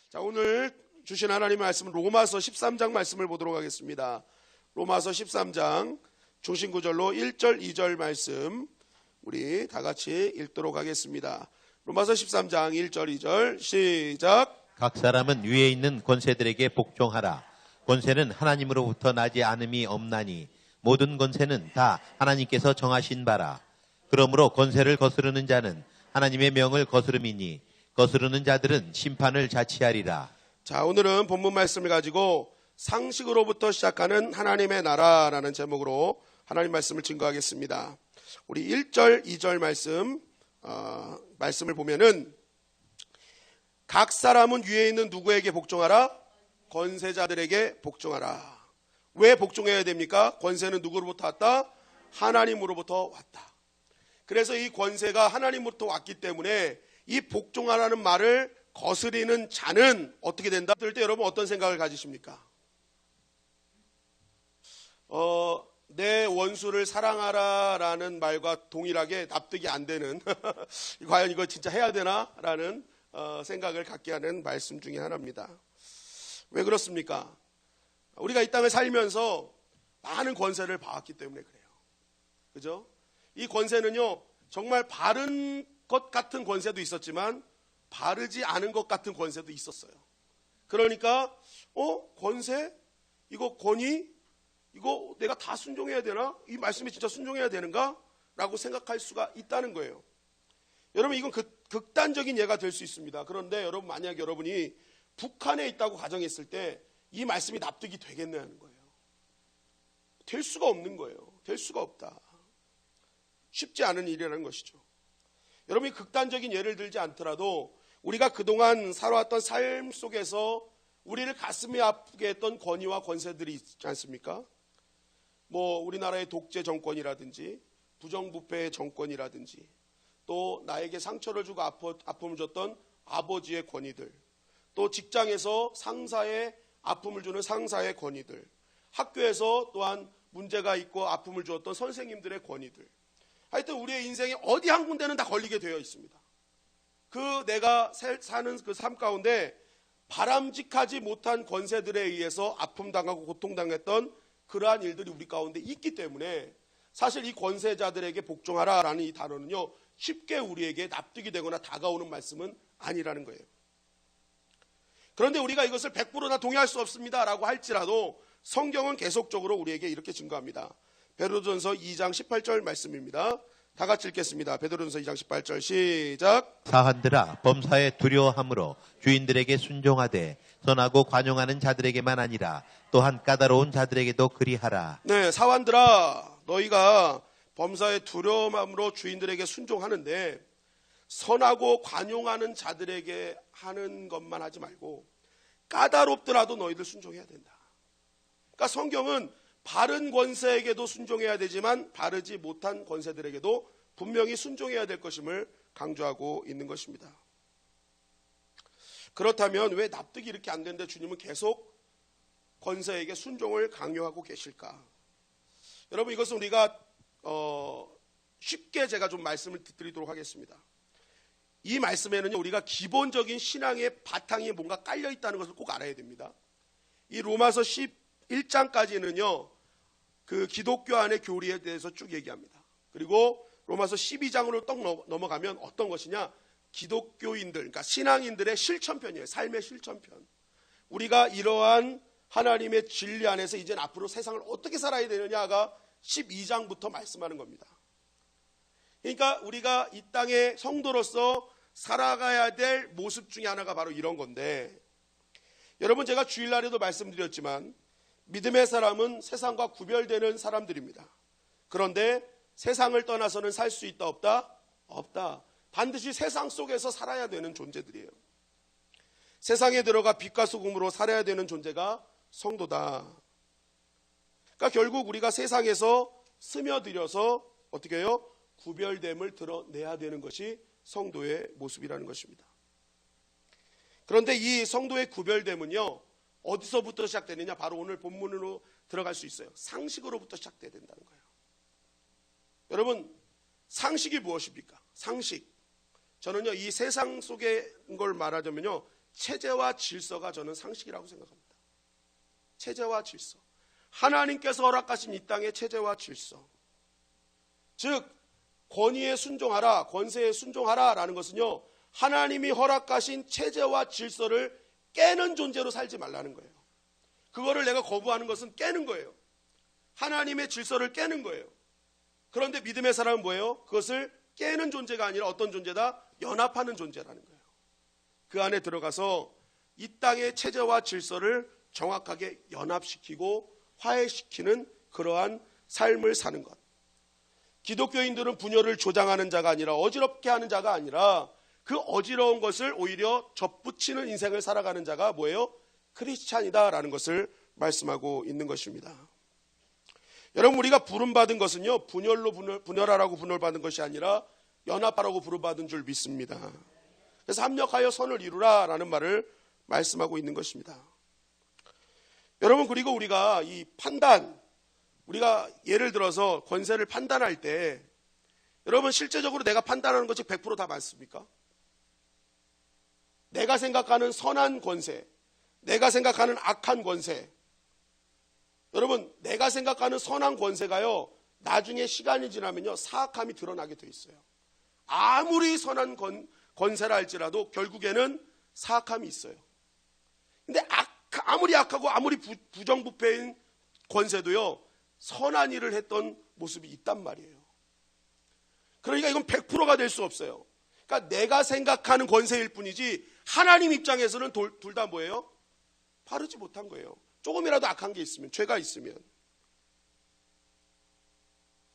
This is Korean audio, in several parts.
자, 오늘 주신 하나님의 말씀은 로마서 13장 말씀을 보도록 하겠습니다. 로마서 13장 중심구절로 1절, 2절 말씀 우리 다 같이 읽도록 하겠습니다. 로마서 13장 1절, 2절 시작. 각 사람은 위에 있는 권세들에게 복종하라. 권세는 하나님으로부터 나지 않음이 없나니 모든 권세는 다 하나님께서 정하신 바라. 그러므로 권세를 거스르는 자는 하나님의 명을 거스름이니 거스르는 자들은 심판을 자취하리라. 자, 오늘은 본문 말씀을 가지고 상식으로부터 시작하는 하나님의 나라라는 제목으로 하나님 말씀을 증거하겠습니다. 우리 1절, 2절 말씀을 보면은 각 사람은 위에 있는 누구에게 복종하라? 권세자들에게 복종하라. 왜 복종해야 됩니까? 권세는 누구로부터 왔다? 하나님으로부터 왔다. 그래서 이 권세가 하나님으로부터 왔기 때문에 이 복종하라는 말을 거스리는 자는 어떻게 된다? 들을 때 여러분 어떤 생각을 가지십니까? 내 원수를 사랑하라라는 말과 동일하게 납득이 안 되는 과연 이거 진짜 해야 되나? 라는 생각을 갖게 하는 말씀 중에 하나입니다. 왜 그렇습니까? 우리가 이 땅을 살면서 많은 권세를 봐왔기 때문에 그래요. 그죠? 이 권세는요, 정말 바른 것 같은 권세도 있었지만 바르지 않은 것 같은 권세도 있었어요. 그러니까 권세? 이거 권위? 이거 내가 다 순종해야 되나? 이 말씀에 진짜 순종해야 되는가? 라고 생각할 수가 있다는 거예요. 여러분, 이건 극단적인 예가 될 수 있습니다. 그런데 여러분, 만약 여러분이 북한에 있다고 가정했을 때 이 말씀이 납득이 되겠냐는 거예요. 될 수가 없는 거예요. 될 수가 없다. 쉽지 않은 일이라는 것이죠. 여러분이 극단적인 예를 들지 않더라도 우리가 그동안 살아왔던 삶 속에서 우리를 가슴이 아프게 했던 권위와 권세들이 있지 않습니까? 우리나라의 독재 정권이라든지 부정부패의 정권이라든지 또 나에게 상처를 주고 아픔을 줬던 아버지의 권위들, 또 직장에서 상사의 아픔을 주는 상사의 권위들, 학교에서 또한 문제가 있고 아픔을 주었던 선생님들의 권위들, 하여튼 우리의 인생에 어디 한 군데는 다 걸리게 되어 있습니다. 내가 사는 그 삶 가운데 바람직하지 못한 권세들에 의해서 아픔당하고 고통당했던 그러한 일들이 우리 가운데 있기 때문에 사실 이 권세자들에게 복종하라라는 이 단어는요, 쉽게 우리에게 납득이 되거나 다가오는 말씀은 아니라는 거예요. 그런데 우리가 이것을 100%나 동의할 수 없습니다 라고 할지라도 성경은 계속적으로 우리에게 이렇게 증거합니다. 베드로전서 2장 18절 말씀입니다. 다 같이 읽겠습니다. 베드로전서 2장 18절 시작. 사한들아, 범사에 두려워함으로 주인들에게 순종하되 선하고 관용하는 자들에게만 아니라 또한 까다로운 자들에게도 그리하라. 네, 사환들아, 너희가 범사에 두려움으로 주인들에게 순종하는데 선하고 관용하는 자들에게 하는 것만 하지 말고 까다롭더라도 너희들 순종해야 된다. 그러니까 성경은 바른 권세에게도 순종해야 되지만 바르지 못한 권세들에게도 분명히 순종해야 될 것임을 강조하고 있는 것입니다. 그렇다면 왜 납득이 이렇게 안 되는데 주님은 계속 권세에게 순종을 강요하고 계실까? 여러분, 이것은 우리가 쉽게 제가 좀 말씀을 드리도록 하겠습니다. 이 말씀에는요, 우리가 기본적인 신앙의 바탕이 뭔가 깔려 있다는 것을 꼭 알아야 됩니다. 이 로마서 11장까지는요 그 기독교 안의 교리에 대해서 쭉 얘기합니다. 그리고 로마서 12장으로 딱 넘어가면 어떤 것이냐, 기독교인들, 그러니까 신앙인들의 실천편이에요. 삶의 실천편. 우리가 이러한 하나님의 진리 안에서 이제 앞으로 세상을 어떻게 살아야 되느냐가 12장부터 말씀하는 겁니다. 그러니까 우리가 이 땅의 성도로서 살아가야 될 모습 중에 하나가 바로 이런 건데, 여러분, 제가 주일날에도 말씀드렸지만 믿음의 사람은 세상과 구별되는 사람들입니다. 그런데 세상을 떠나서는 살 수 있다 없다? 없다. 반드시 세상 속에서 살아야 되는 존재들이에요. 세상에 들어가 빛과 소금으로 살아야 되는 존재가 성도다. 그러니까 결국 우리가 세상에서 스며들어서 어떻게 해요? 구별됨을 드러내야 되는 것이 성도의 모습이라는 것입니다. 그런데 이 성도의 구별됨은요, 어디서부터 시작되느냐? 바로 오늘 본문으로 들어갈 수 있어요. 상식으로부터 시작돼야 된다는 거예요. 여러분, 상식이 무엇입니까? 상식. 저는요, 이 세상 속의 걸 말하자면요, 체제와 질서가 저는 상식이라고 생각합니다. 체제와 질서. 하나님께서 허락하신 이 땅의 체제와 질서. 즉 권위에 순종하라, 권세에 순종하라라는 것은요, 하나님이 허락하신 체제와 질서를 깨는 존재로 살지 말라는 거예요. 그거를 내가 거부하는 것은 깨는 거예요. 하나님의 질서를 깨는 거예요. 그런데 믿음의 사람은 뭐예요? 그것을 깨는 존재가 아니라 어떤 존재다? 연합하는 존재라는 거예요. 그 안에 들어가서 이 땅의 체제와 질서를 정확하게 연합시키고 화해시키는 그러한 삶을 사는 것. 기독교인들은 분열을 조장하는 자가 아니라, 어지럽게 하는 자가 아니라, 그 어지러운 것을 오히려 접붙이는 인생을 살아가는 자가 뭐예요? 크리스찬이다라는 것을 말씀하고 있는 것입니다. 여러분, 우리가 부름받은 것은요, 분열하라고 분열받은 것이 아니라 연합하라고 부름받은 줄 믿습니다. 그래서 합력하여 선을 이루라라는 말을 말씀하고 있는 것입니다. 여러분, 그리고 우리가 이 판단, 우리가 예를 들어서 권세를 판단할 때, 여러분 실제적으로 내가 판단하는 것이 100% 다 맞습니까? 내가 생각하는 선한 권세, 내가 생각하는 악한 권세, 여러분 내가 생각하는 선한 권세가요, 나중에 시간이 지나면요 사악함이 드러나게 돼 있어요. 아무리 선한 권세라 할지라도 결국에는 사악함이 있어요. 근데 아무리 악하고 아무리 부정부패인 권세도요, 선한 일을 했던 모습이 있단 말이에요. 그러니까 이건 100%가 될 수 없어요. 그러니까 내가 생각하는 권세일 뿐이지 하나님 입장에서는 둘 다 뭐예요? 바르지 못한 거예요. 조금이라도 악한 게 있으면, 죄가 있으면.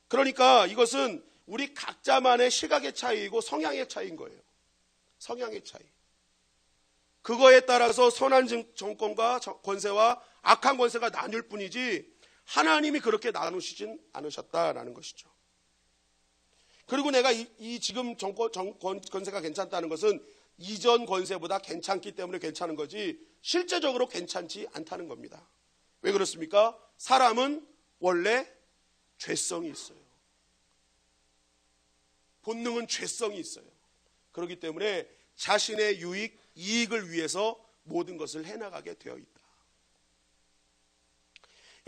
그러니까 이것은 우리 각자만의 시각의 차이이고 성향의 차이인 거예요. 성향의 차이. 그거에 따라서 선한 정권과 권세와 악한 권세가 나뉠 뿐이지 하나님이 그렇게 나누시진 않으셨다라는 것이죠. 그리고 내가 이 지금 권세가 괜찮다는 것은 이전 권세보다 괜찮기 때문에 괜찮은 거지 실제적으로 괜찮지 않다는 겁니다. 왜 그렇습니까? 사람은 원래 죄성이 있어요. 본능은 죄성이 있어요. 그렇기 때문에 자신의 이익을 위해서 모든 것을 해나가게 되어 있다.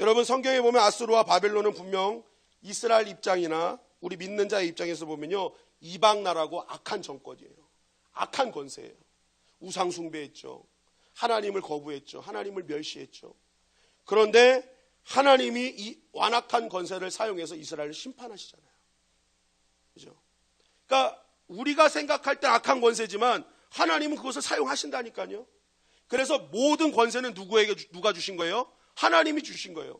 여러분, 성경에 보면 아수르와 바벨론은 분명 이스라엘 입장이나 우리 믿는 자의 입장에서 보면요, 이방 나라고 악한 정권이에요. 악한 권세예요. 우상 숭배했죠. 하나님을 거부했죠. 하나님을 멸시했죠. 그런데 하나님이 이 완악한 권세를 사용해서 이스라엘을 심판하시잖아요. 그죠? 그러니까 우리가 생각할 때 악한 권세지만 하나님은 그것을 사용하신다니까요. 그래서 모든 권세는 누가 주신 거예요? 하나님이 주신 거예요.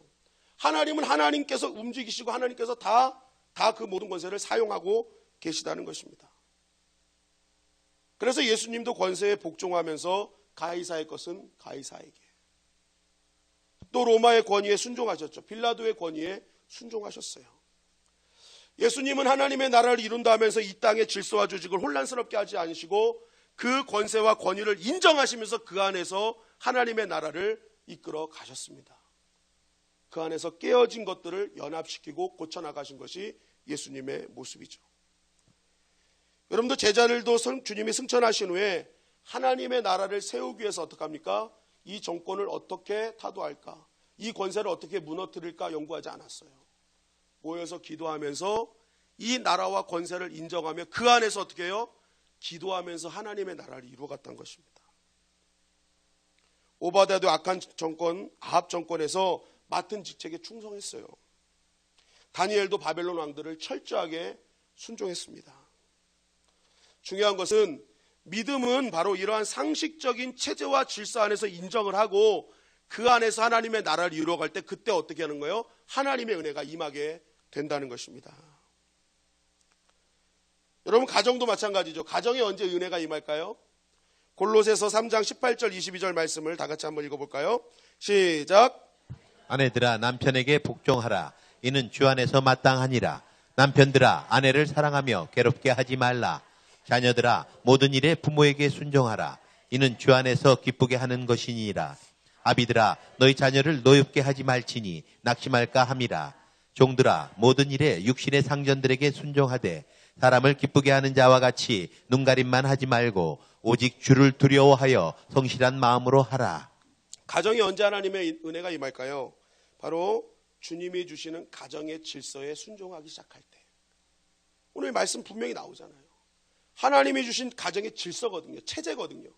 하나님은 하나님께서 움직이시고 하나님께서 다 그 모든 권세를 사용하고 계시다는 것입니다. 그래서 예수님도 권세에 복종하면서 가이사의 것은 가이사에게, 또 로마의 권위에 순종하셨죠. 빌라도의 권위에 순종하셨어요. 예수님은 하나님의 나라를 이룬다 하면서 이 땅의 질서와 조직을 혼란스럽게 하지 않으시고 그 권세와 권위를 인정하시면서 그 안에서 하나님의 나라를 이끌어 가셨습니다. 그 안에서 깨어진 것들을 연합시키고 고쳐나가신 것이 예수님의 모습이죠. 여러분도 제자들도 주님이 승천하신 후에 하나님의 나라를 세우기 위해서 어떻게 합니까? 이 정권을 어떻게 타도할까? 이 권세를 어떻게 무너뜨릴까 연구하지 않았어요. 모여서 기도하면서 이 나라와 권세를 인정하며 그 안에서 어떻게 해요? 기도하면서 하나님의 나라를 이루어갔다는 것입니다. 오바댜도 악한 정권, 아합 정권에서 맡은 직책에 충성했어요. 다니엘도 바벨론 왕들을 철저하게 순종했습니다. 중요한 것은 믿음은 바로 이러한 상식적인 체제와 질서 안에서 인정을 하고 그 안에서 하나님의 나라를 이루어갈 때 그때 어떻게 하는 거예요? 하나님의 은혜가 임하게 된다는 것입니다. 여러분, 가정도 마찬가지죠. 가정에 언제 은혜가 임할까요? 골로새서 3장 18절 22절 말씀을 다 같이 한번 읽어볼까요? 시작. 아내들아 남편에게 복종하라. 이는 주 안에서 마땅하니라. 남편들아 아내를 사랑하며 괴롭게 하지 말라. 자녀들아 모든 일에 부모에게 순종하라. 이는 주 안에서 기쁘게 하는 것이니라. 아비들아 너희 자녀를 노엽게 하지 말지니 낙심할까 함이라. 종들아 모든 일에 육신의 상전들에게 순종하되 사람을 기쁘게 하는 자와 같이 눈가림만 하지 말고 오직 주를 두려워하여 성실한 마음으로 하라. 가정이 언제 하나님의 은혜가 임할까요? 바로 주님이 주시는 가정의 질서에 순종하기 시작할 때. 오늘 말씀 분명히 나오잖아요. 하나님이 주신 가정의 질서거든요. 체제거든요.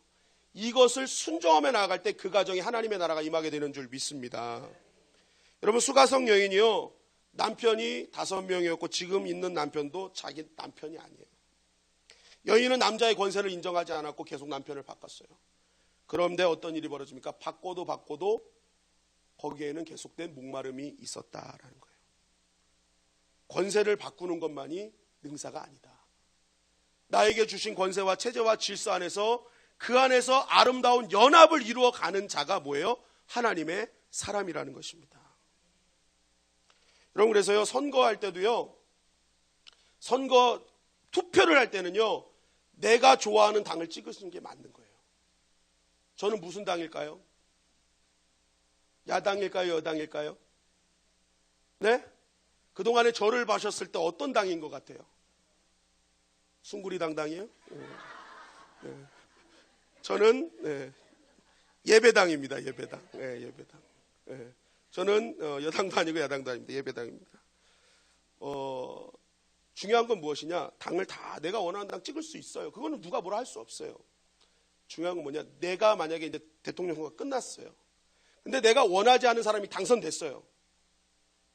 이것을 순종하며 나아갈 때 그 가정에 하나님의 나라가 임하게 되는 줄 믿습니다. 여러분, 수가성 여인이요, 남편이 5명이었고 지금 있는 남편도 자기 남편이 아니에요. 여인은 남자의 권세를 인정하지 않았고 계속 남편을 바꿨어요. 그런데 어떤 일이 벌어집니까? 바꿔도 거기에는 계속된 목마름이 있었다라는 거예요. 권세를 바꾸는 것만이 능사가 아니다. 나에게 주신 권세와 체제와 질서 안에서 그 안에서 아름다운 연합을 이루어가는 자가 뭐예요? 하나님의 사람이라는 것입니다. 여러분, 그래서요, 선거할 때도요, 선거 투표를 할 때는요, 내가 좋아하는 당을 찍으시는 게 맞는 거예요. 저는 무슨 당일까요? 야당일까요? 여당일까요? 네? 그동안에 저를 봐셨을 때 어떤 당인 것 같아요? 숭구리 당이에요? 네. 저는 예배당입니다. 예배당. 네, 예배당. 네. 저는 여당도 아니고 야당도 아닙니다. 예배당입니다. 중요한 건 무엇이냐? 당을 다 내가 원하는 당 찍을 수 있어요. 그거는 누가 뭐라 할 수 없어요. 중요한 건 뭐냐? 내가 만약에 이제 대통령 선거가 끝났어요. 근데 내가 원하지 않은 사람이 당선됐어요.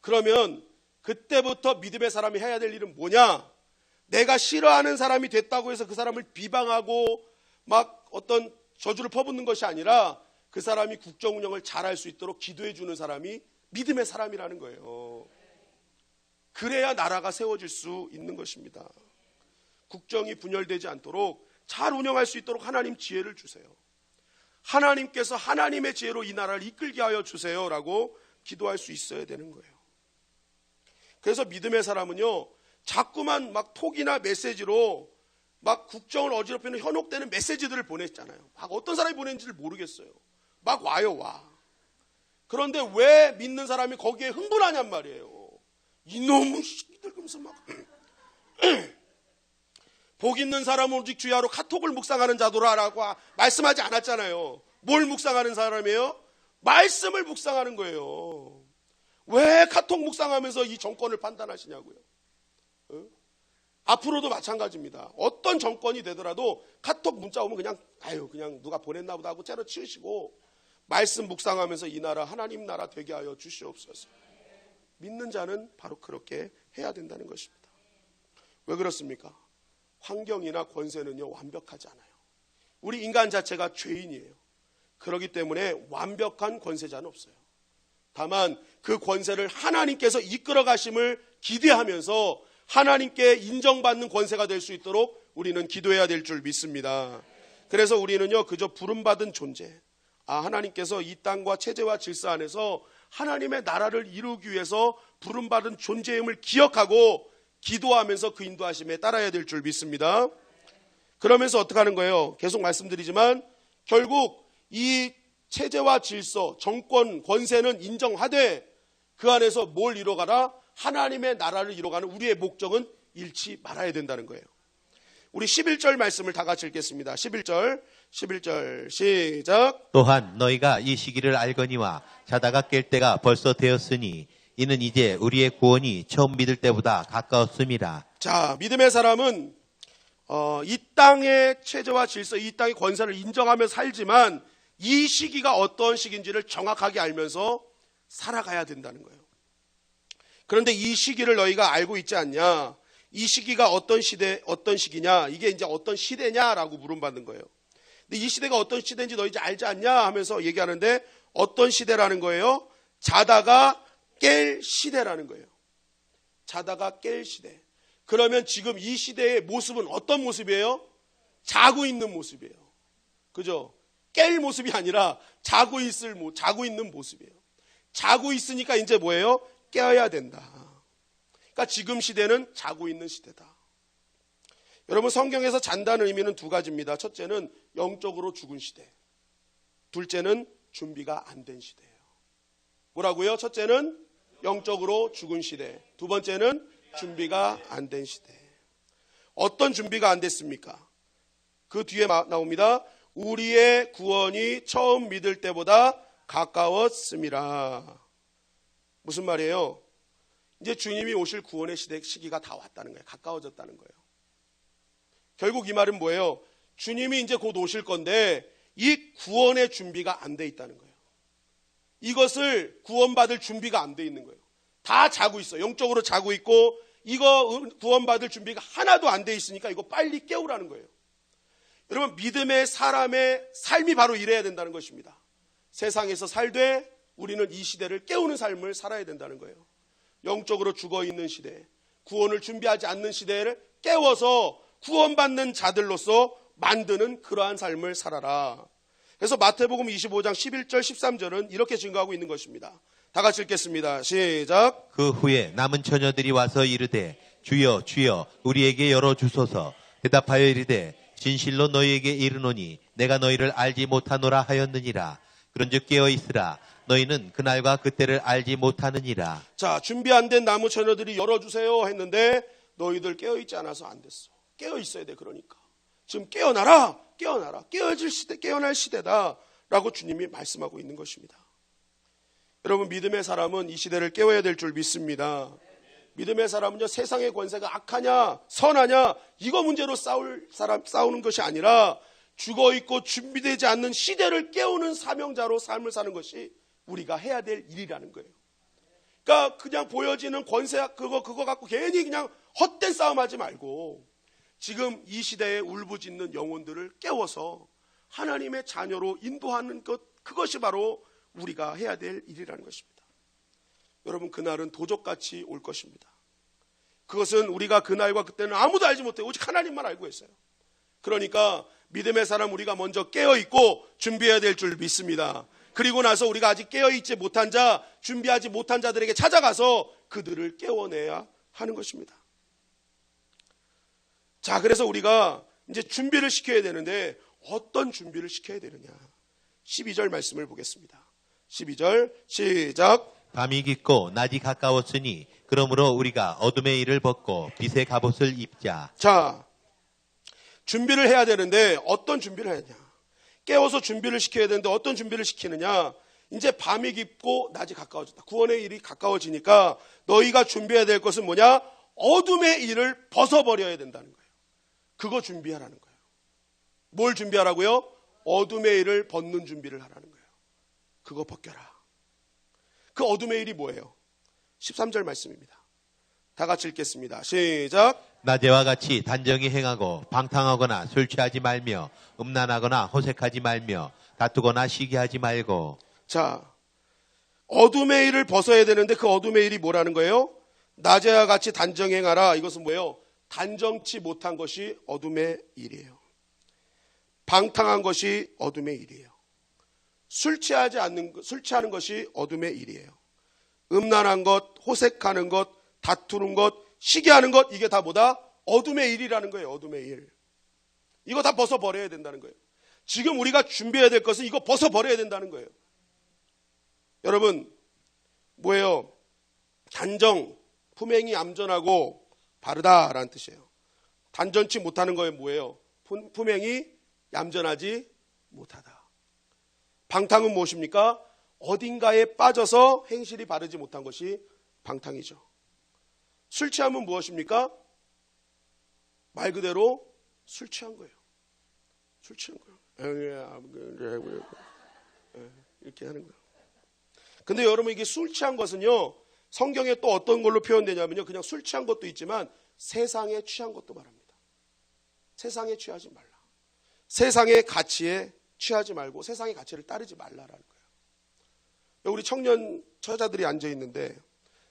그러면 그때부터 믿음의 사람이 해야 될 일은 뭐냐? 내가 싫어하는 사람이 됐다고 해서 그 사람을 비방하고 막 어떤 저주를 퍼붓는 것이 아니라 그 사람이 국정 운영을 잘할 수 있도록 기도해 주는 사람이 믿음의 사람이라는 거예요. 그래야 나라가 세워질 수 있는 것입니다. 국정이 분열되지 않도록 잘 운영할 수 있도록 하나님 지혜를 주세요. 하나님께서 하나님의 지혜로 이 나라를 이끌게 하여 주세요라고 기도할 수 있어야 되는 거예요. 그래서 믿음의 사람은요, 자꾸만 막 톡이나 메시지로 막 국정을 어지럽히는 현혹되는 메시지들을 보냈잖아요. 막 어떤 사람이 보냈는지를 모르겠어요. 막 와요, 와. 그런데 왜 믿는 사람이 거기에 흥분하냔 말이에요. 이놈의 새끼들 그러면서 막 복 있는 사람은 오직 주야로 카톡을 묵상하는 자도라라고 말씀하지 않았잖아요. 뭘 묵상하는 사람이에요? 말씀을 묵상하는 거예요. 왜 카톡 묵상하면서 이 정권을 판단하시냐고요. 앞으로도 마찬가지입니다. 어떤 정권이 되더라도 카톡 문자 오면 그냥 누가 보냈나 보다 하고 때려치우시고 말씀 묵상하면서 이 나라 하나님 나라 되게 하여 주시옵소서. 믿는 자는 바로 그렇게 해야 된다는 것입니다. 왜 그렇습니까? 환경이나 권세는요, 완벽하지 않아요. 우리 인간 자체가 죄인이에요. 그렇기 때문에 완벽한 권세자는 없어요. 다만 그 권세를 하나님께서 이끌어 가심을 기대하면서 하나님께 인정받는 권세가 될 수 있도록 우리는 기도해야 될 줄 믿습니다. 그래서 우리는요, 그저 부름받은 존재, 하나님께서 이 땅과 체제와 질서 안에서 하나님의 나라를 이루기 위해서 부름받은 존재임을 기억하고 기도하면서 그 인도하심에 따라야 될 줄 믿습니다. 그러면서 어떻게 하는 거예요? 계속 말씀드리지만 결국 이 체제와 질서, 정권, 권세는 인정하되 그 안에서 뭘 이뤄가라? 하나님의 나라를 이뤄가는 우리의 목적은 잃지 말아야 된다는 거예요. 우리 11절 말씀을 다 같이 읽겠습니다. 11절 시작. 또한 너희가 이 시기를 알거니와 자다가 깰 때가 벌써 되었으니 이는 이제 우리의 구원이 처음 믿을 때보다 가까웠음이라. 자, 믿음의 사람은 이 땅의 체제와 질서, 이 땅의 권세를 인정하며 살지만 이 시기가 어떤 시기인지를 정확하게 알면서 살아가야 된다는 거예요. 그런데 이 시기를 너희가 알고 있지 않냐? 이 시기가 어떤 시기냐? 이게 이제 어떤 시대냐라고 물음받는 거예요. 근데 이 시대가 어떤 시대인지 너희 이제 알지 않냐? 하면서 얘기하는데 어떤 시대라는 거예요? 자다가 깰 시대라는 거예요. 자다가 깰 시대. 그러면 지금 이 시대의 모습은 어떤 모습이에요? 자고 있는 모습이에요. 그죠? 깰 모습이 아니라 자고 있는 모습이에요. 자고 있으니까 이제 뭐예요? 깨어야 된다. 그러니까 지금 시대는 자고 있는 시대다. 여러분, 성경에서 잔다는 의미는 두 가지입니다. 첫째는 영적으로 죽은 시대. 둘째는 준비가 안 된 시대예요. 뭐라고요? 첫째는 영적으로 죽은 시대. 두 번째는 준비가 안 된 시대. 어떤 준비가 안 됐습니까? 그 뒤에 나옵니다. 우리의 구원이 처음 믿을 때보다 가까웠음이라. 무슨 말이에요? 이제 주님이 오실 구원의 시기가 다 왔다는 거예요. 가까워졌다는 거예요. 결국 이 말은 뭐예요? 주님이 이제 곧 오실 건데 이 구원의 준비가 안 돼 있다는 거예요. 이것을 구원받을 준비가 안 돼 있는 거예요. 다 자고 있어. 영적으로 자고 있고 이거 구원받을 준비가 하나도 안 돼 있으니까 이거 빨리 깨우라는 거예요. 여러분, 믿음의 사람의 삶이 바로 이래야 된다는 것입니다. 세상에서 살되 우리는 이 시대를 깨우는 삶을 살아야 된다는 거예요. 영적으로 죽어있는 시대, 구원을 준비하지 않는 시대를 깨워서 구원받는 자들로서 만드는 그러한 삶을 살아라. 그래서 마태복음 25장 11절 13절은 이렇게 증거하고 있는 것입니다. 다 같이 읽겠습니다. 시작. 그 후에 남은 처녀들이 와서 이르되 주여 주여 우리에게 열어주소서. 대답하여 이르되 진실로 너희에게 이르노니 내가 너희를 알지 못하노라 하였느니라. 그런즉 깨어있으라. 너희는 그날과 그때를 알지 못하느니라. 자, 준비 안 된 나무 처녀들이 열어주세요 했는데 너희들 깨어있지 않아서 안 됐어. 깨어있어야 돼. 그러니까 지금 깨어나라, 깨어나라, 깨어날 시대다 라고 주님이 말씀하고 있는 것입니다. 여러분, 믿음의 사람은 이 시대를 깨워야 될 줄 믿습니다. 믿음의 사람은요, 세상의 권세가 악하냐 선하냐 이거 문제로 싸우는 것이 아니라 죽어있고 준비되지 않는 시대를 깨우는 사명자로 삶을 사는 것이 우리가 해야 될 일이라는 거예요. 그러니까 그냥 보여지는 권세 그거 갖고 괜히 그냥 헛된 싸움하지 말고 지금 이 시대에 울부짖는 영혼들을 깨워서 하나님의 자녀로 인도하는 것, 그것이 바로 우리가 해야 될 일이라는 것입니다. 여러분, 그날은 도적같이 올 것입니다. 그것은 우리가 그날과 그때는 아무도 알지 못해요. 오직 하나님만 알고 있어요. 그러니까 믿음의 사람 우리가 먼저 깨어있고 준비해야 될 줄 믿습니다. 그리고 나서 우리가 아직 깨어있지 못한 자, 준비하지 못한 자들에게 찾아가서 그들을 깨워내야 하는 것입니다. 자, 그래서 우리가 이제 준비를 시켜야 되는데 어떤 준비를 시켜야 되느냐. 12절 말씀을 보겠습니다. 12절 시작. 밤이 깊고 낮이 가까웠으니 그러므로 우리가 어둠의 일을 벗고 빛의 갑옷을 입자. 자, 준비를 해야 되는데 어떤 준비를 해야 되냐. 깨워서 준비를 시켜야 되는데 어떤 준비를 시키느냐. 이제 밤이 깊고 낮이 가까워졌다. 구원의 일이 가까워지니까 너희가 준비해야 될 것은 뭐냐. 어둠의 일을 벗어버려야 된다는 거예요. 그거 준비하라는 거예요. 뭘 준비하라고요? 어둠의 일을 벗는 준비를 하라는 거예요. 그거 벗겨라. 그 어둠의 일이 뭐예요? 13절 말씀입니다. 다 같이 읽겠습니다. 시작. 낮에와 같이 단정히 행하고 방탕하거나 술 취하지 말며 음란하거나 호색하지 말며 다투거나 시기하지 말고. 자, 어둠의 일을 벗어야 되는데 그 어둠의 일이 뭐라는 거예요? 낮에와 같이 단정히 행하라. 이것은 뭐예요? 단정치 못한 것이 어둠의 일이에요. 방탕한 것이 어둠의 일이에요. 술 취하는 것이 어둠의 일이에요. 음란한 것, 호색하는 것, 다투는 것, 시기하는 것, 이게 다 뭐다? 어둠의 일이라는 거예요. 어둠의 일. 이거 다 벗어버려야 된다는 거예요. 지금 우리가 준비해야 될 것은 이거 벗어버려야 된다는 거예요. 여러분, 뭐예요? 단정, 품행이 얌전하고 바르다라는 뜻이에요. 단정치 못하는 거예요. 뭐예요? 품행이 얌전하지 못하다. 방탕은 무엇입니까? 어딘가에 빠져서 행실이 바르지 못한 것이 방탕이죠. 술 취함은 무엇입니까? 말 그대로 술 취한 거예요. 술 취한 거예요. 이렇게 하는 거예요. 근데 여러분, 이게 술 취한 것은요, 성경에 또 어떤 걸로 표현되냐면요, 그냥 술 취한 것도 있지만 세상에 취한 것도 말합니다. 세상에 취하지 말라. 세상의 가치에 취하지 말고 세상의 가치를 따르지 말라라는 거예요. 우리 청년 처자들이 앉아 있는데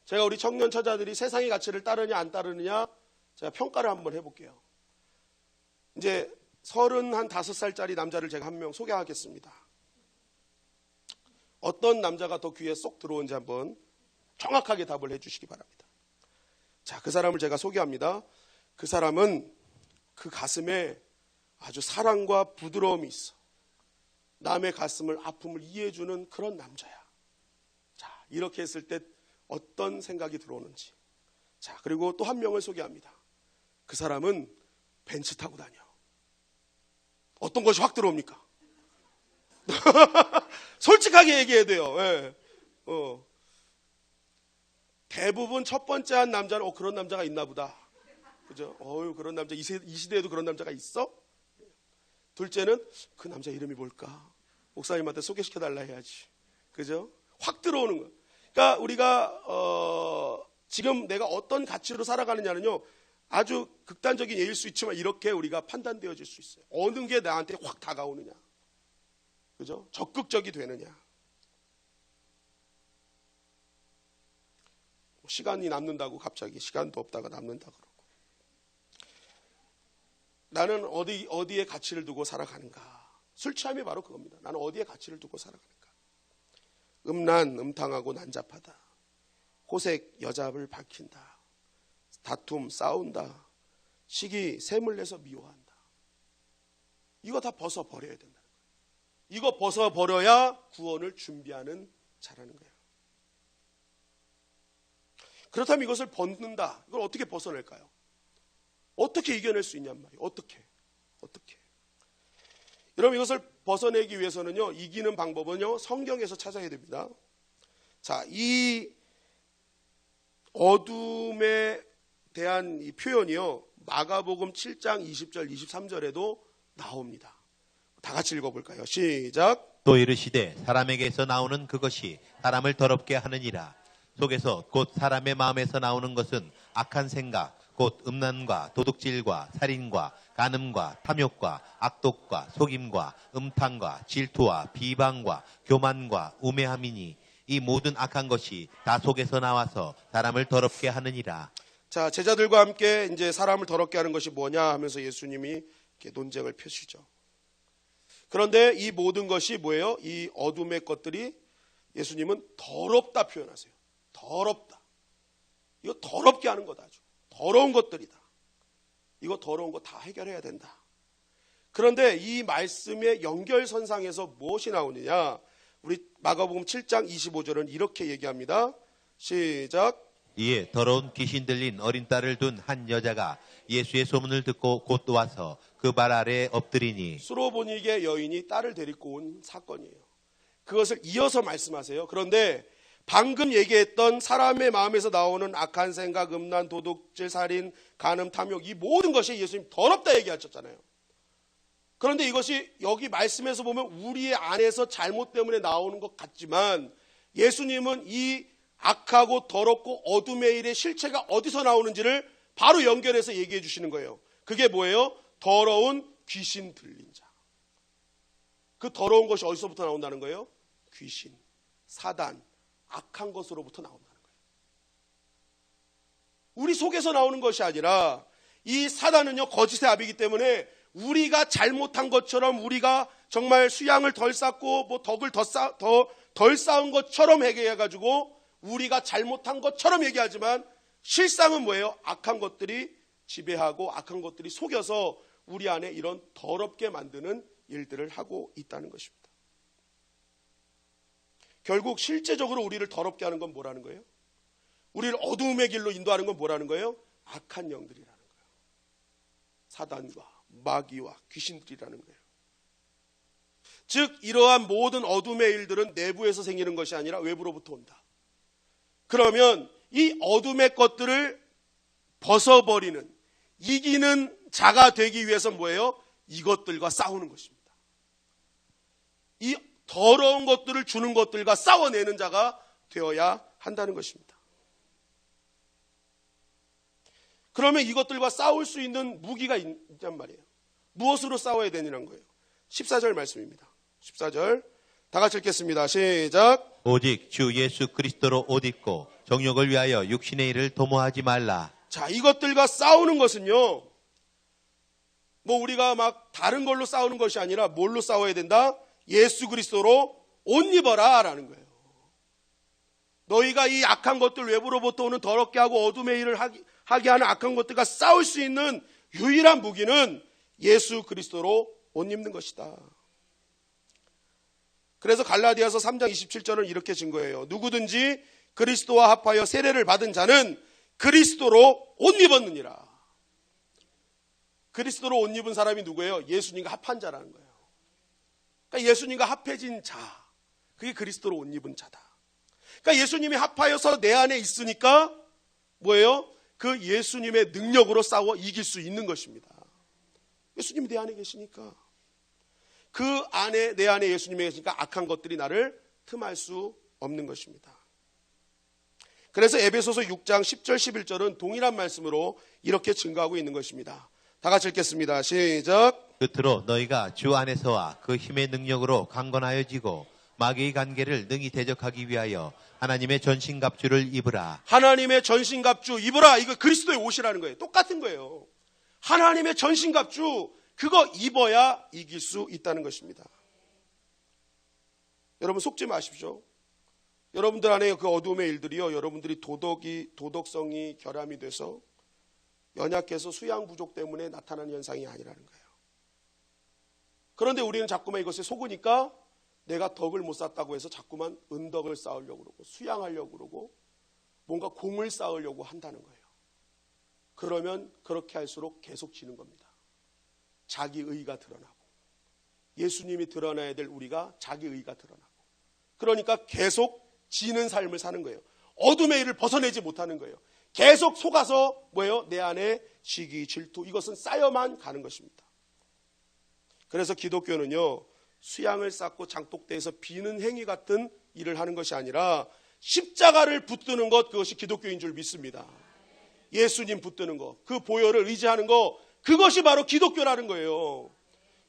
제가 우리 청년 처자들이 세상의 가치를 따르냐 안 따르느냐 제가 평가를 한번 해볼게요. 이제 35살짜리 남자를 제가 한 명 소개하겠습니다. 어떤 남자가 더 귀에 쏙 들어온지 한번 정확하게 답을 해주시기 바랍니다. 자, 그 사람을 제가 소개합니다. 그 사람은 그 가슴에 아주 사랑과 부드러움이 있어. 남의 가슴을, 아픔을 이해해주는 그런 남자야. 자, 이렇게 했을 때 어떤 생각이 들어오는지. 자, 그리고 또 한 명을 소개합니다. 그 사람은 벤츠 타고 다녀. 어떤 것이 확 들어옵니까? 솔직하게 얘기해야 돼요. 예. 대부분 첫 번째 한 남자는 그런 남자가 있나 보다. 그죠? 그런 남자 이 시대에도 그런 남자가 있어? 둘째는 그 남자 이름이 뭘까? 목사님한테 소개시켜달라 해야지. 그죠? 확 들어오는 거야. 그러니까 우리가 지금 내가 어떤 가치로 살아가느냐는요, 아주 극단적인 예일 수 있지만 이렇게 우리가 판단되어질 수 있어요. 어느 게 나한테 확 다가오느냐, 그죠? 적극적이 되느냐. 시간이 남는다고 갑자기 시간도 없다가 남는다 그러고. 나는 어디에 가치를 두고 살아가는가? 술 취함이 바로 그겁니다. 나는 어디에 가치를 두고 살아가는가? 음탕하고 난잡하다. 호색, 여잡을 밝힌다. 다툼, 싸운다. 시기, 샘을 내서 미워한다. 이거 다 벗어버려야 된다는 거예요. 이거 벗어버려야 구원을 준비하는 자라는 거예요. 그렇다면 이것을 벗는다. 이걸 어떻게 벗어낼까요? 어떻게 이겨낼 수 있냔 말이에요. 어떻게? 여러분, 이것을 벗어내기 위해서는요, 이기는 방법은요, 성경에서 찾아야 됩니다. 자, 이 어둠에 대한 이 표현이요, 마가복음 7장 20절 23절에도 나옵니다. 다 같이 읽어볼까요? 시작. 또 이르시되 사람에게서 나오는 그것이 사람을 더럽게 하느니라. 속에서 곧 사람의 마음에서 나오는 것은 악한 생각, 곧 음란과 도둑질과 살인과 간음과 탐욕과 악독과 속임과 음탕과 질투와 비방과 교만과 우매함이니 이 모든 악한 것이 다 속에서 나와서 사람을 더럽게 하느니라. 자, 제자들과 함께 이제 사람을 더럽게 하는 것이 뭐냐 하면서 예수님이 이렇게 논쟁을 펴시죠. 그런데 이 모든 것이 뭐예요? 이 어둠의 것들이 예수님은 더럽다 표현하세요. 더럽다. 이거 더럽게 하는 거다. 아주 더러운 것들이다. 이거 더러운 거 다 해결해야 된다. 그런데 이 말씀의 연결선상에서 무엇이 나오느냐? 우리 마가복음 7장 25절은 이렇게 얘기합니다. 시작. 이에 더러운 귀신 들린 어린 딸을 둔 한 여자가 예수의 소문을 듣고 곧 와서 그 발 아래에 엎드리니. 수로보니게 여인이 딸을 데리고 온 사건이에요. 그것을 이어서 말씀하세요. 그런데 방금 얘기했던 사람의 마음에서 나오는 악한 생각, 음란, 도둑질, 살인, 간음, 탐욕, 이 모든 것이 예수님 더럽다 얘기하셨잖아요. 그런데 이것이 여기 말씀에서 보면 우리의 안에서 잘못 때문에 나오는 것 같지만 예수님은 이 악하고 더럽고 어둠의 일의 실체가 어디서 나오는지를 바로 연결해서 얘기해 주시는 거예요. 그게 뭐예요? 더러운 귀신 들린 자. 그 더러운 것이 어디서부터 나온다는 거예요? 귀신, 사단, 악한 것으로부터 나온다는 거예요. 우리 속에서 나오는 것이 아니라 이 사단은요, 거짓의 아비이기 때문에 우리가 잘못한 것처럼, 우리가 정말 수양을 덜 쌓고 뭐 덕을 덜 쌓은 것처럼 얘기해가지고 우리가 잘못한 것처럼 얘기하지만 실상은 뭐예요? 악한 것들이 지배하고 악한 것들이 속여서 우리 안에 이런 더럽게 만드는 일들을 하고 있다는 것입니다. 결국 실제적으로 우리를 더럽게 하는 건 뭐라는 거예요? 우리를 어두움의 길로 인도하는 건 뭐라는 거예요? 악한 영들이라는 거예요. 사단과 마귀와 귀신들이라는 거예요. 즉 이러한 모든 어둠의 일들은 내부에서 생기는 것이 아니라 외부로부터 온다. 그러면 이 어둠의 것들을 벗어버리는, 이기는 자가 되기 위해서 뭐예요? 이것들과 싸우는 것입니다. 이 더러운 것들을 주는 것들과 싸워내는 자가 되어야 한다는 것입니다. 그러면 이것들과 싸울 수 있는 무기가 있단 말이에요. 무엇으로 싸워야 되냐는 거예요. 14절 말씀입니다. 14절 다 같이 읽겠습니다. 시작. 오직 주 예수 그리스도로 옷 입고 정욕을 위하여 육신의 일을 도모하지 말라. 자, 이것들과 싸우는 것은요, 뭐 우리가 막 다른 걸로 싸우는 것이 아니라 뭘로 싸워야 된다? 예수 그리스도로 옷 입어라 라는 거예요. 너희가 이 악한 것들, 외부로부터 오는 더럽게 하고 어둠의 일을 하게 하는 악한 것들과 싸울 수 있는 유일한 무기는 예수 그리스도로 옷 입는 것이다. 그래서 갈라디아서 3장 27절은 이렇게 증거해요. 누구든지 그리스도와 합하여 세례를 받은 자는 그리스도로 옷 입었느니라. 그리스도로 옷 입은 사람이 누구예요? 예수님과 합한 자라는 거예요. 그러니까 예수님과 합해진 자, 그게 그리스도로 옷 입은 자다. 그러니까 예수님이 합하여서 내 안에 있으니까 뭐예요? 그 예수님의 능력으로 싸워 이길 수 있는 것입니다. 예수님이 내 안에 계시니까, 그 안에, 내 안에 예수님이 계시니까 악한 것들이 나를 틈할 수 없는 것입니다. 그래서 에베소서 6장 10절 11절은 동일한 말씀으로 이렇게 증거하고 있는 것입니다. 다 같이 읽겠습니다. 시작. 끝으로 너희가 주 안에서와 그 힘의 능력으로 강건하여지고 마귀의 관계를 능히 대적하기 위하여 하나님의 전신갑주를 입으라. 하나님의 전신갑주 입으라. 이거 그리스도의 옷이라는 거예요. 똑같은 거예요. 하나님의 전신갑주, 그거 입어야 이길 수 있다는 것입니다. 여러분 속지 마십시오. 여러분들 안에 그 어두움의 일들이요, 여러분들이 도덕성이 결함이 돼서 연약해서 수양 부족 때문에 나타나는 현상이 아니라는 거예요. 그런데 우리는 자꾸만 이것에 속으니까 내가 덕을 못 쌓았다고 해서 자꾸만 은덕을 쌓으려고 그러고 수양하려고 그러고 뭔가 공을 쌓으려고 한다는 거예요. 그러면 그렇게 할수록 계속 지는 겁니다. 자기 의가 드러나고, 예수님이 드러나야 될 우리가 자기 의가 드러나고, 그러니까 계속 지는 삶을 사는 거예요. 어둠의 일을 벗어내지 못하는 거예요. 계속 속아서 뭐예요? 내 안에 시기, 질투, 이것은 쌓여만 가는 것입니다. 그래서 기독교는요, 수양을 쌓고 장독대에서 비는 행위 같은 일을 하는 것이 아니라 십자가를 붙드는 것, 그것이 기독교인 줄 믿습니다. 예수님 붙드는 것, 그 보혈을 의지하는 것, 그것이 바로 기독교라는 거예요.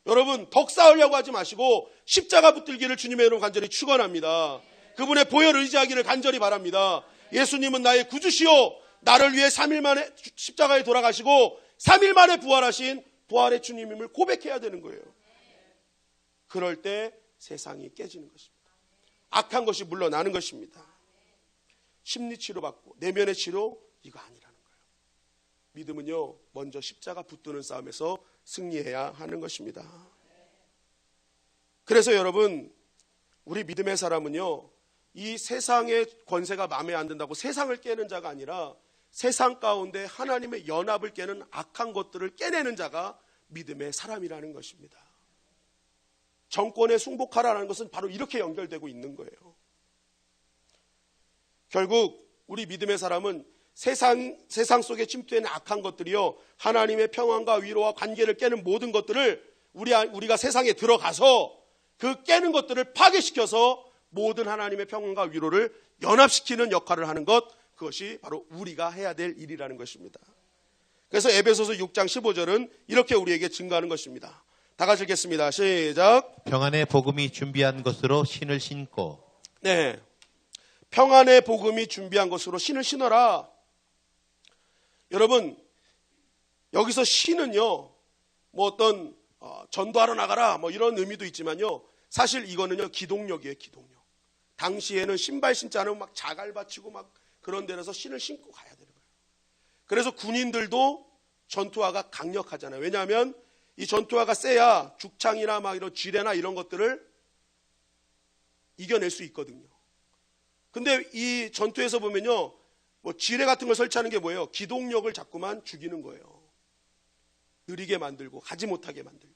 여러분 덕 쌓으려고 하지 마시고 십자가 붙들기를 주님의 이름으로 간절히 축원합니다. 그분의 보혈을 의지하기를 간절히 바랍니다. 예수님은 나의 구주시요, 나를 위해 3일 만에 십자가에 돌아가시고 3일 만에 부활하신 부활의 주님임을 고백해야 되는 거예요. 그럴 때 세상이 깨지는 것입니다. 악한 것이 물러나는 것입니다. 심리치료 받고 내면의 치료, 이거 아니라는 거예요. 믿음은요, 먼저 십자가 붙드는 싸움에서 승리해야 하는 것입니다. 그래서 여러분, 우리 믿음의 사람은요, 이 세상의 권세가 마음에 안 든다고 세상을 깨는 자가 아니라 세상 가운데 하나님의 연합을 깨는 악한 것들을 깨내는 자가 믿음의 사람이라는 것입니다. 정권에 승복하라는 것은 바로 이렇게 연결되고 있는 거예요. 결국 우리 믿음의 사람은 세상 속에 침투되는 악한 것들이요, 하나님의 평안과 위로와 관계를 깨는 모든 것들을 우리가 세상에 들어가서 그 깨는 것들을 파괴시켜서 모든 하나님의 평안과 위로를 연합시키는 역할을 하는 것, 그것이 바로 우리가 해야 될 일이라는 것입니다. 그래서 에베소서 6장 15절은 이렇게 우리에게 증거하는 것입니다. 다 같이 읽겠습니다. 시작. 평안의 복음이 준비한 것으로 신을 신고. 네, 평안의 복음이 준비한 것으로 신을 신어라. 여러분, 여기서 신은요, 뭐 어떤 전도하러 나가라 뭐 이런 의미도 있지만요, 사실 이거는요 기동력이에요. 기동력. 당시에는 신발 신지 않으면 막 자갈 받치고 막 그런 데서 신을 신고 가야 되는 거예요. 그래서 군인들도 전투화가 강력하잖아요. 왜냐하면 이 전투화가 세야 죽창이나 막 이런 쥐레나 이런 것들을 이겨낼 수 있거든요. 근데 이 전투에서 보면요, 뭐 지뢰 같은 걸 설치하는 게 뭐예요? 기동력을 자꾸만 죽이는 거예요. 느리게 만들고 가지 못하게 만들고.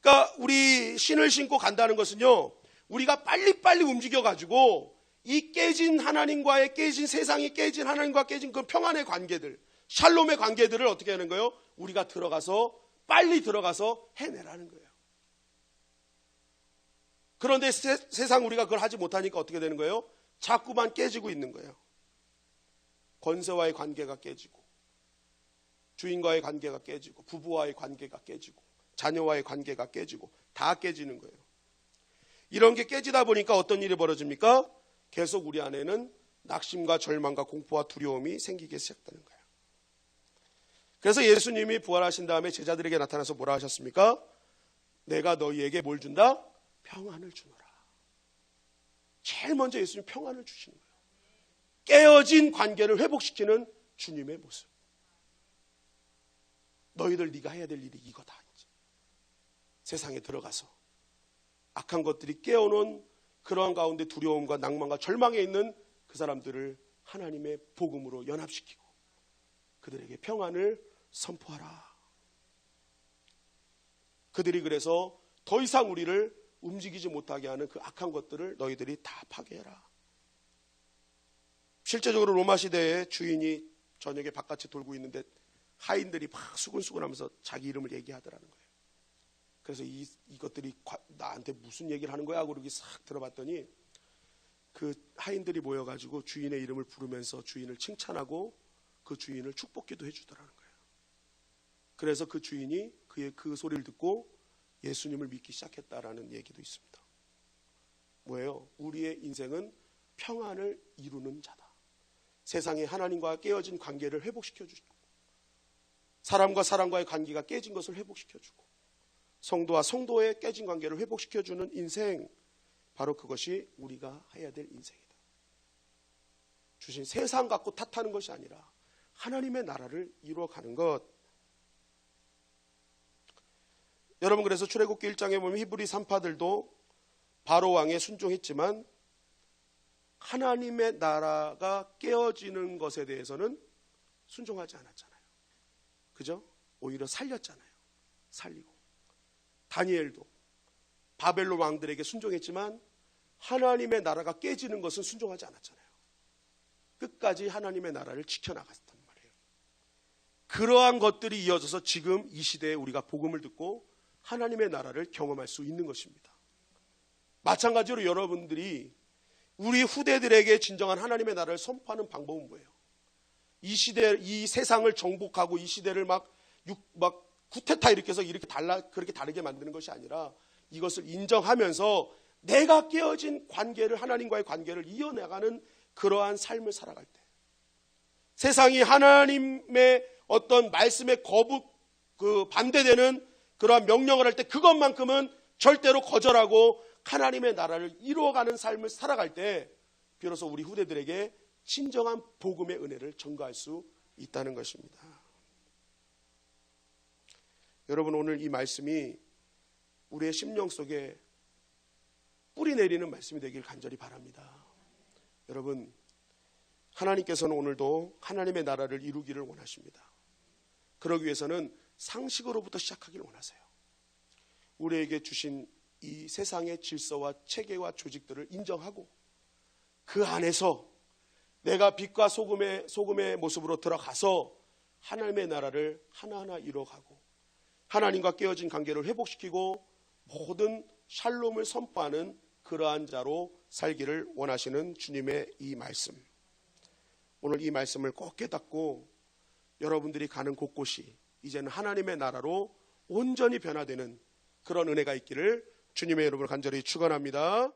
그러니까 우리 신을 신고 간다는 것은요, 우리가 빨리빨리 움직여가지고 이 깨진 하나님과의, 깨진 세상이 깨진 하나님과 깨진 그 평안의 관계들, 샬롬의 관계들을 어떻게 하는 거예요? 우리가 들어가서 빨리 들어가서 해내라는 거예요. 그런데 세상 우리가 그걸 하지 못하니까 어떻게 되는 거예요? 자꾸만 깨지고 있는 거예요. 권세와의 관계가 깨지고, 주인과의 관계가 깨지고, 부부와의 관계가 깨지고, 자녀와의 관계가 깨지고, 다 깨지는 거예요. 이런 게 깨지다 보니까 어떤 일이 벌어집니까? 계속 우리 안에는 낙심과 절망과 공포와 두려움이 생기기 시작되는 거예요. 그래서 예수님이 부활하신 다음에 제자들에게 나타나서 뭐라 하셨습니까? 내가 너희에게 뭘 준다? 평안을 주노라. 제일 먼저 예수님 평안을 주시는 거예요. 깨어진 관계를 회복시키는 주님의 모습. 너희들 네가 해야 될 일이 이거다. 이제. 세상에 들어가서 악한 것들이 깨어놓은 그러한 가운데 두려움과 낭만과 절망에 있는 그 사람들을 하나님의 복음으로 연합시키고 그들에게 평안을 선포하라. 그들이 그래서 더 이상 우리를 움직이지 못하게 하는 그 악한 것들을 너희들이 다 파괴해라. 실제적으로 로마 시대에 주인이 저녁에 바깥에 돌고 있는데 하인들이 막 수근수근하면서 자기 이름을 얘기하더라는 거예요. 그래서 이것들이 나한테 무슨 얘기를 하는 거야? 하고 그러기 싹 들어봤더니 그 하인들이 모여가지고 주인의 이름을 부르면서 주인을 칭찬하고 그 주인을 축복기도 해주더라는 거예요. 그래서 그 주인이 그의 그 소리를 듣고 예수님을 믿기 시작했다라는 얘기도 있습니다. 뭐예요? 우리의 인생은 평안을 이루는 자다. 세상에 하나님과 깨어진 관계를 회복시켜주고 사람과 사람과의 관계가 깨진 것을 회복시켜주고 성도와 성도의 깨진 관계를 회복시켜주는 인생, 바로 그것이 우리가 해야 될 인생이다. 주신 세상 갖고 탓하는 것이 아니라 하나님의 나라를 이루어가는 것. 여러분, 그래서 출애굽기 1장에 보면 히브리 산파들도 바로 왕에 순종했지만 하나님의 나라가 깨어지는 것에 대해서는 순종하지 않았잖아요. 그죠? 오히려 살렸잖아요. 살리고. 다니엘도 바벨론 왕들에게 순종했지만 하나님의 나라가 깨지는 것은 순종하지 않았잖아요. 끝까지 하나님의 나라를 지켜나갔단 말이에요. 그러한 것들이 이어져서 지금 이 시대에 우리가 복음을 듣고 하나님의 나라를 경험할 수 있는 것입니다. 마찬가지로 여러분들이 우리 후대들에게 진정한 하나님의 나라를 선포하는 방법은 뭐예요? 이 시대, 이 세상을 정복하고 이 시대를 막 쿠데타 일으켜서 그렇게 다르게 만드는 것이 아니라 이것을 인정하면서 내가 깨어진 관계를, 하나님과의 관계를 이어나가는 그러한 삶을 살아갈 때, 세상이 하나님의 어떤 말씀에 반대되는 그러한 명령을 할 때 그것만큼은 절대로 거절하고 하나님의 나라를 이루어가는 삶을 살아갈 때 비로소 우리 후대들에게 진정한 복음의 은혜를 전가할 수 있다는 것입니다. 여러분, 오늘 이 말씀이 우리의 심령 속에 뿌리 내리는 말씀이 되길 간절히 바랍니다. 여러분, 하나님께서는 오늘도 하나님의 나라를 이루기를 원하십니다. 그러기 위해서는 상식으로부터 시작하기를 원하세요. 우리에게 주신 이 세상의 질서와 체계와 조직들을 인정하고 그 안에서 내가 빛과 소금의 모습으로 들어가서 하나님의 나라를 하나하나 이뤄가고 하나님과 깨어진 관계를 회복시키고 모든 샬롬을 선포하는 그러한 자로 살기를 원하시는 주님의 이 말씀, 오늘 이 말씀을 꼭 깨닫고 여러분들이 가는 곳곳이 이제는 하나님의 나라로 온전히 변화되는 그런 은혜가 있기를 주님의 이름으로 간절히 축원합니다.